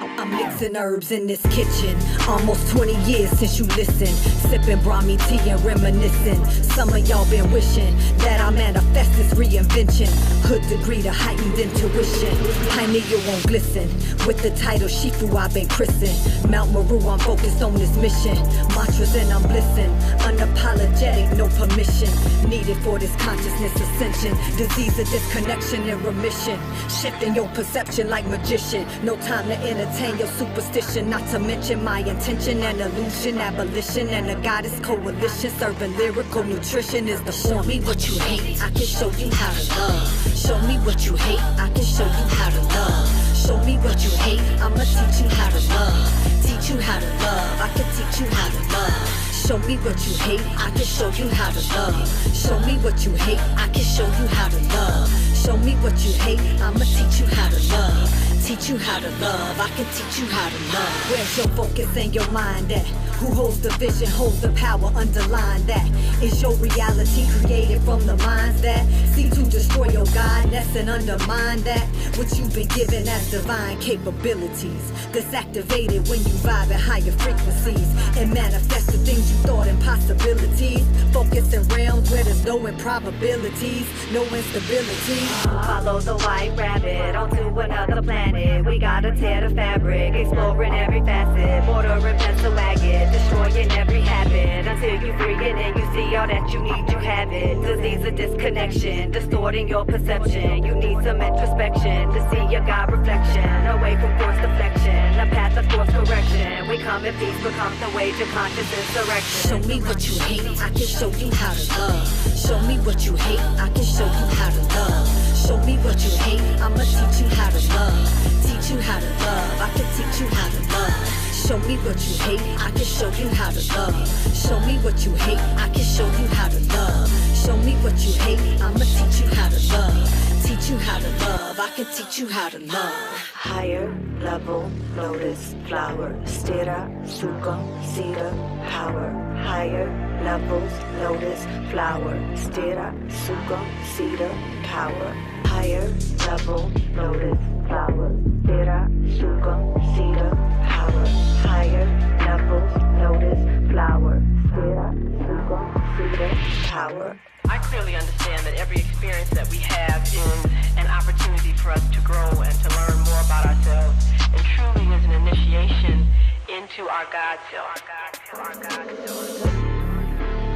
I'm mixing herbs in this kitchen. Almost 20 years since you listened. Sipping Brahmi tea and reminiscing. Some of y'all been wishing that I manifest this reinvention. Hood degree to heightened intuition. Pineal won't glisten. With the title Shifu I've been christened. Mount Meru, I'm focused on this mission. Mantras and I'm blissing. Unapologetic, no permission. Needed for this consciousness ascension. Disease of disconnection and remission. Shifting your perception like magician. No time to entertain your superstition. Not to mention my intention and illusion. Abolition and a goddess coalition. Serving lyrical nutrition is the form. Show me what you hate, I can show you how to love. Show me what you hate, I can show you how to love. Show me what you hate, I'ma teach you how to love. Teach you how to love, I can teach you how to love. Show me what you hate, I can show you how to love. Show me what you hate, I can show you how to love. Show me what you hate, I'ma teach you how to love. Teach you how to love, I can teach you how to love. Where's your focus and your mind at? Who holds the vision, holds the power, underline that. Is your reality created from the minds that seek to destroy your godness and undermine that which you've been given as divine capabilities that's activated when you vibe at higher frequencies and manifest the things you thought impossibilities. Focus in realms where there's no improbabilities, no instability. Follow the white rabbit onto another planet. We gotta tear the fabric, exploring every facet. Mortar and pencil agate, destroying every habit. Until you free it and you see all that you need, you have it. Disease of disconnection, distorting your perception. You need some introspection to see your God reflection. Away from force deflection, a path of course correction. We come in peace, becomes the wage of conscious insurrection. Show me what you hate, I can show you how to love. Show me what you hate, I can show you how to love. Show me what you hate, I'ma teach you how to love. Teach you how to love, I can teach you how to love. Show me what you hate, I can show you how to love. Show me what you hate, I can show you how to love. Show me what you hate, I'ma teach you how to love. Teach you how to love, I can teach you how to love. Higher level lotus flower. Stira sukha cedar power. Higher levels lotus flower. Stira sukha cedar power. Higher level lotus flower. Stira sukha cedar power. Higher levels lotus flower. Stira sukha cedar power. I clearly understand that every experience that we have is an opportunity for us to grow and to learn more about ourselves, and truly is an initiation into our God self.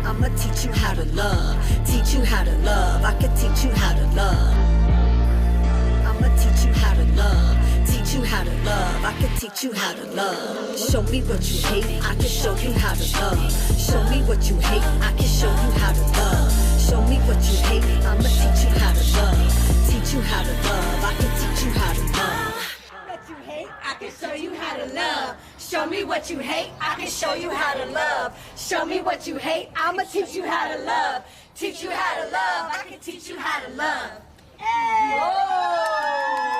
I'ma teach you how to love, teach you how to love. I can teach you how to love. I'ma teach you how to love, teach you how to love. I can teach you how to love. Show me what you hate, I can show you how to love. Show me what you hate, I can show you how to love. Show me what you hate, I'ma teach you how to love. Teach you how to love, I can teach you how to love. What you hate, I can show you how to love. Show me what you hate, I can show you how to love. Show me what you hate, I'ma teach you how to love. Teach you how to love, I can teach you how to love. Hey! Whoa!